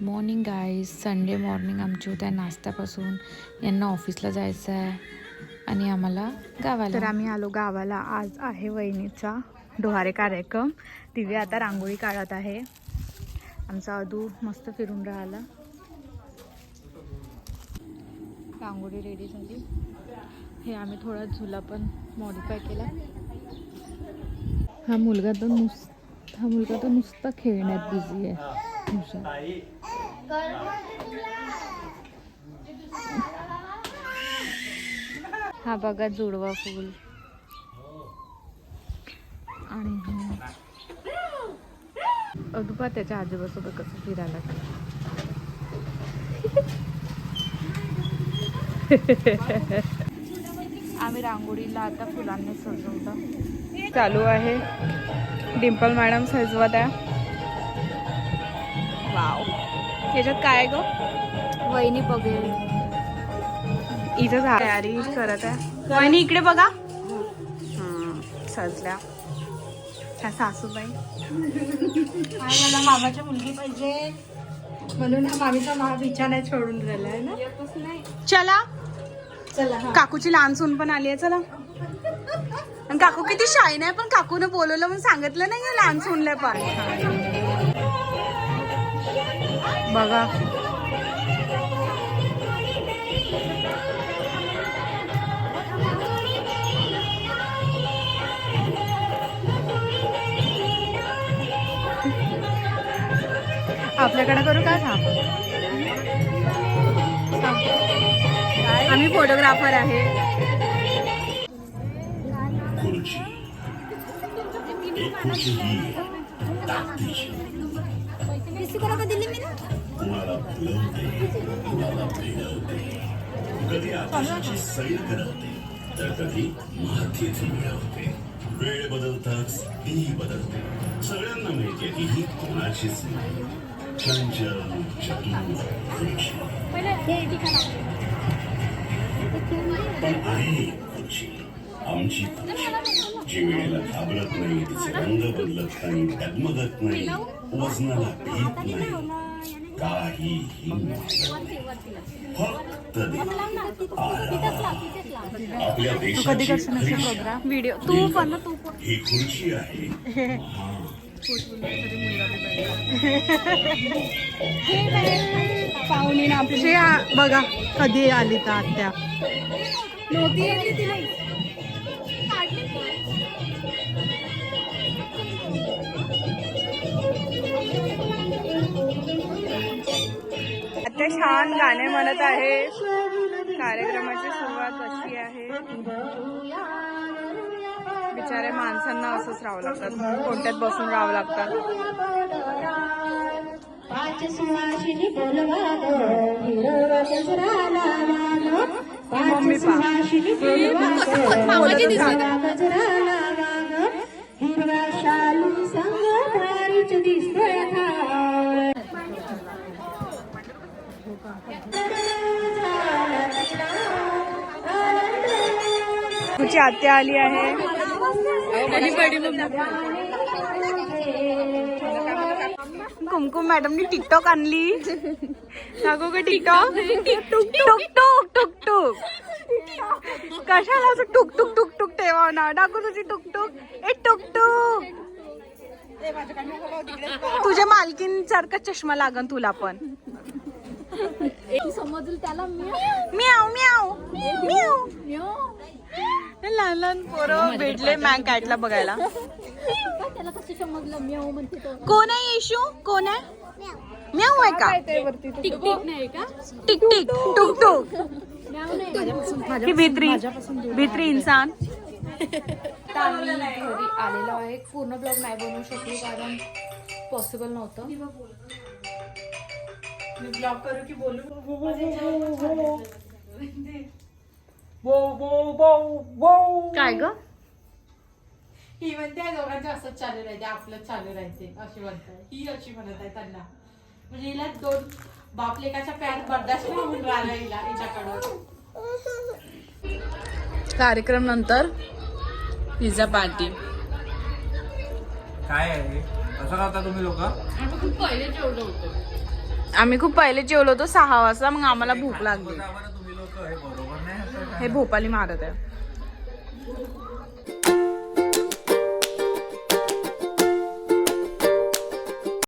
Morning guys. Sunday morning आमची होत्या नाश्त्यापासून. यांना ऑफिसला जायचं आहे आणि आम्हाला गावाला. तर आम्ही आलो गावाला. आज आहे वहिनीचा डोहारे कार्यक्रम. दिव्या आता रांगोळी काढत आहे. आमचा अदू मस्त फिरून राहिला. रांगोळी रेडी झाली. हे आम्ही थोडा झुला पण मॉडिफाय केला. हा मुलगा तर नुसता खेळण्यात बिझी आहे. हा बघा जुडवा फूल. आणि अदुपा त्याच्या आजोबासोबत कसं फिरायला. आम्ही रांगोळीला आता फुलांनी सजवलं. चालू आहे. डिंपल मॅडम सजवत आहे. वाव. याच्यात काय गो? वहिनी बघेल. इथं तयारी करत आहे. वहिनी इकडे बघा. सजल्या ह्या सासूबाई. मला मामाची मुलगी पाहिजे म्हणून हा मामीचा विचार नाही सोडून राहिला आहे ना. चला चला. काकूची लहान सून पण आली आहे. चला. आणि काकू किती शाय नाही, पण काकूने बोलवलं म्हणून सांगितलं नाही लहान सूनले पण. बघा आपल्याकडे करू का? आम्ही फोटोग्राफर आहे. कधी आकाशाची सैल करवते तर कधी मातीत मिळवते. वेळ बदलताच ती बदलते. सगळ्यांना माहिती की ही कोणाचीच नाही. चंचल चतुर खुर्ची पण आहे खुर्ची आमची खुर्ची जी वेळेला घाबरत नाही, तिचे रंग बदलत नाही, डगमगत नाही, वजनाला भीत नाही, काहीही फक्त आपल्या देशाची व्हिडिओ तू पण ही खुर्ची आहे. पाहुणी ना आपली बघा कधी आली तर आत्या. आत्या छान गाणे म्हणत आहे. कार्यक्रमाची सुरुवात अशी आहे. बिचारे माणसांना असंच राहावं लागतात. कोणत्यात बसून राहावं लागतात. मम्मी तुझी आत्या आली आहे. कुमकुम मॅडमनी टिकटॉक आणली. दाखव का टिकटॉक? टुक टुक टुक टुक. कशाला असं टुक टुक टुक टुक ठेवा ना. दाखव तुझी टुक टुक. ए टुक टुक. तुझ्या मालकीन सारखा चष्मा लागन तुला पण. समजलं त्याला. म्याव म्याव म्याव. लहान लहान पोरं भेटले मॅन कॅटला बघायला. त्याला कसं समजलं म्याव म्हणते तो. कोण आहे येशू? कोण आहे? म्याव आहे का? टिक टिक नाही का? टिक टिक टुक टुक. म्याव नाही. ही भित्री इंसान. आम्ही घरी आलेलो आहे. पूर्ण ब्लॉग नाही बनवू शकलो कारण पॉसिबल नव्हतं. मी ब्लॉग करू की बोलू? काय ग? ही म्हणते दोघांचं असंच चालू राहते, आपलं चालू राहते अशी म्हणताय. ही अशी म्हणत आहे त्यांना. म्हणजे हिला दोन बापलेकाच्या पॅर बर्दाश्त नाही होऊन राहिला हिला हिच्याकडून. कार्यक्रम नंतर पिझ्झा पार्टी. काय आहे असं करता तुम्ही लोक? आम्ही खूप पहिले जेवलो होतो. आम्ही खूप पहिले जेवलो होतो 6 वाजता, मग आम्हाला भूक लागली. हे भोपाली मारत आहे.